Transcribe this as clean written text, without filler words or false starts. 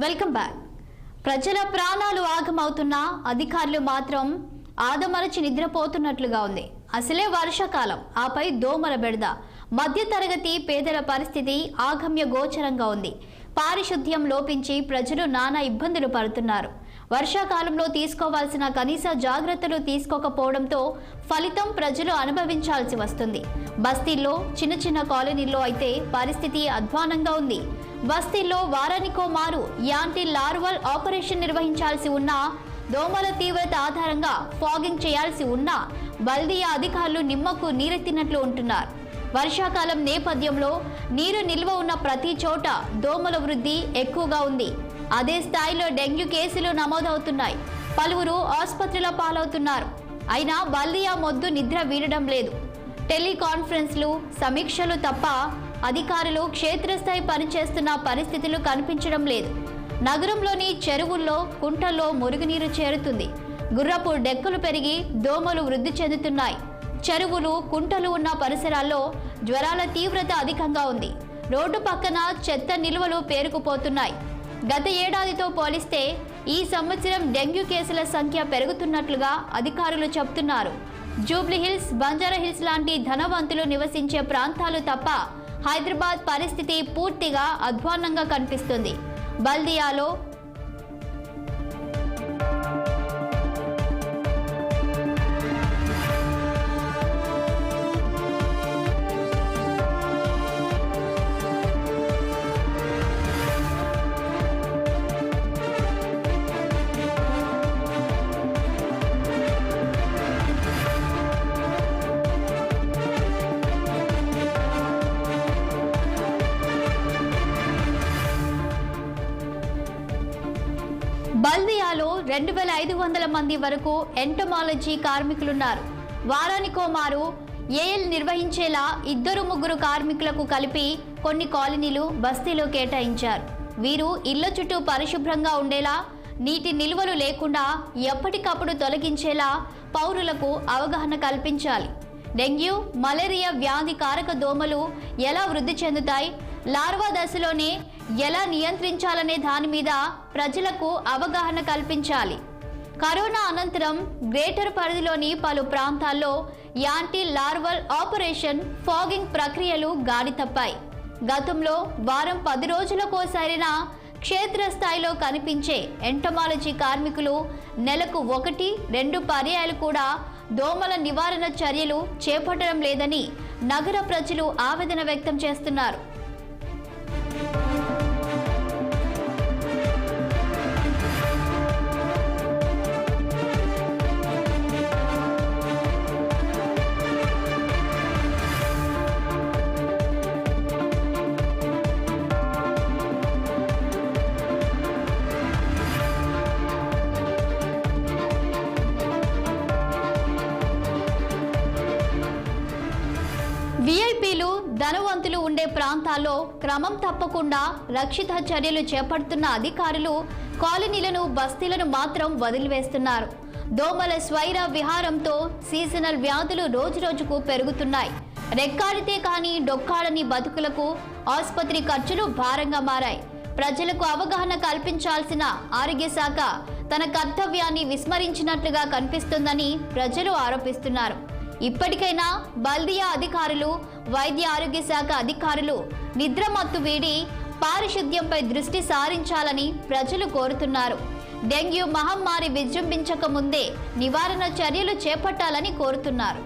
Welcome back. ప్రజల ప్రాణాలు ఆగమవుతున్నా అధికారులు మాత్రం ఆదమరచి నిద్రపోతున్నట్లుగా ఉంది. అసలే వర్షాకాలం, ఆపై దోమల బెడద. మధ్యతరగతి పేదల పరిస్థితి ఆగమ్య గోచరంగా ఉంది. పారిశుద్ధ్యం లోపించి ప్రజలు నానా ఇబ్బందులు పడుతున్నారు. వర్షాకాలంలో తీసుకోవాల్సిన కనీస జాగ్రత్తలు తీసుకోకపోవడంతో ఫలితం ప్రజలు అనుభవించాల్సి వస్తుంది. బస్తీల్లో, చిన్న చిన్న కాలనీల్లో అయితే పరిస్థితి అధ్వానంగా ఉంది. బస్తీల్లో వారానికో మారు యాంటీ లార్వల్ ఆపరేషన్ నిర్వహించాల్సి ఉన్నా, దోమల తీవ్రత ఆధారంగా ఫాగింగ్ చేయాల్సి ఉన్నా బల్దియా అధికారులు నిమ్మకు నీరెత్తినట్లు ఉంటున్నారు. వర్షాకాలం నేపథ్యంలో నీరు నిల్వ ఉన్న ప్రతి చోట దోమల వృద్ధి ఎక్కువగా ఉంది. అదే స్థాయిలో డెంగ్యూ కేసులు నమోదవుతున్నాయి. పలువురు ఆసుపత్రుల పాలవుతున్నారు. అయినా బల్దియా మొద్దు నిద్ర వీడడం లేదు. టెలికాన్ఫరెన్స్లు, సమీక్షలు తప్ప అధికారులు క్షేత్రస్థాయి పనిచేస్తున్న పరిస్థితులు కనిపించడం లేదు. నగరంలోని చెరువుల్లో, కుంటల్లో మురుగునీరు చేరుతుంది. గుర్రపు డెక్కలు పెరిగి దోమలు వృద్ధి చెందుతున్నాయి. చెరువులు, కుంటలు ఉన్న పరిసరాల్లో జ్వరాల తీవ్రత అధికంగా ఉంది. రోడ్డు పక్కన చెత్త నిల్వలు పేరుకుపోతున్నాయి. గత ఏడాదితో పోలిస్తే ఈ సంవత్సరం డెంగ్యూ కేసుల సంఖ్య పెరుగుతున్నట్లుగా అధికారులు చెబుతున్నారు. జూబ్లీహిల్స్, బంజారాహిల్స్ లాంటి ధనవంతులు నివసించే ప్రాంతాలు తప్ప హైదరాబాద్ పరిస్థితి పూర్తిగా అధ్వాన్నంగా కనిపిస్తుంది. బల్దియాలో బల్దియాలో 2500 మంది వరకు ఎంటమాలజీ కార్మికులున్నారు. వారానికో మారు ఏఎల్ నిర్వహించేలా 2-3 కార్మికులకు కలిపి కొన్ని కాలనీలు బస్తీలో కేటాయించారు. వీరు ఇళ్ల చుట్టూ పరిశుభ్రంగా ఉండేలా, నీటి నిల్వలు లేకుండా ఎప్పటికప్పుడు తొలగించేలా పౌరులకు అవగాహన కల్పించాలి. డెంగ్యూ, మలేరియా వ్యాధి కారక దోమలు ఎలా వృద్ధి చెందుతాయి, లార్వా దశలోనే ఎలా నియంత్రించాలనే దాని మీద ప్రజలకు అవగాహన కల్పించాలి. కరోనా అనంతరం గ్రేటర్ పరిధిలోని పలు ప్రాంతాల్లో యాంటీ లార్వల్ ఆపరేషన్, ఫాగింగ్ ప్రక్రియలు గాడి తప్పాయి. గతంలో వారం 10 రోజులకోసారినా క్షేత్రస్థాయిలో కనిపించే ఎంటమాలజీ కార్మికులు నెలకు 1-2 పర్యాయాలు కూడా దోమల నివారణ చర్యలు చేపట్టడం లేదని నగర ప్రజలు ఆవేదన వ్యక్తం చేస్తున్నారు. విఐపీలు, ధనవంతులు ఉండే ప్రాంతాల్లో క్రమం తప్పకుండా రక్షిత చర్యలు చేపడుతున్న అధికారులు కాలనీలను, బస్తీలను మాత్రం వదిలివేస్తున్నారు. దోమల స్వైర విహారంతో సీజనల్ వ్యాధులు రోజురోజుకు పెరుగుతున్నాయి. రెక్కాడితే కానీ డొక్కాడని బతుకులకు ఆసుపత్రి ఖర్చులు భారంగా మారాయి. ప్రజలకు అవగాహన కల్పించాల్సిన ఆరోగ్య శాఖ తన కర్తవ్యాన్ని విస్మరించినట్లుగా కనిపిస్తుందని ప్రజలు ఆరోపిస్తున్నారు. ఇప్పటికైనా బల్దియా అధికారులు, వైద్య ఆరోగ్య శాఖ అధికారులు నిద్రమత్తు వీడి పారిశుద్ధ్యంపై దృష్టి సారించాలని ప్రజలు కోరుతున్నారు. డెంగ్యూ మహమ్మారి విజృంభించక ముందే నివారణ చర్యలు చేపట్టాలని కోరుతున్నారు.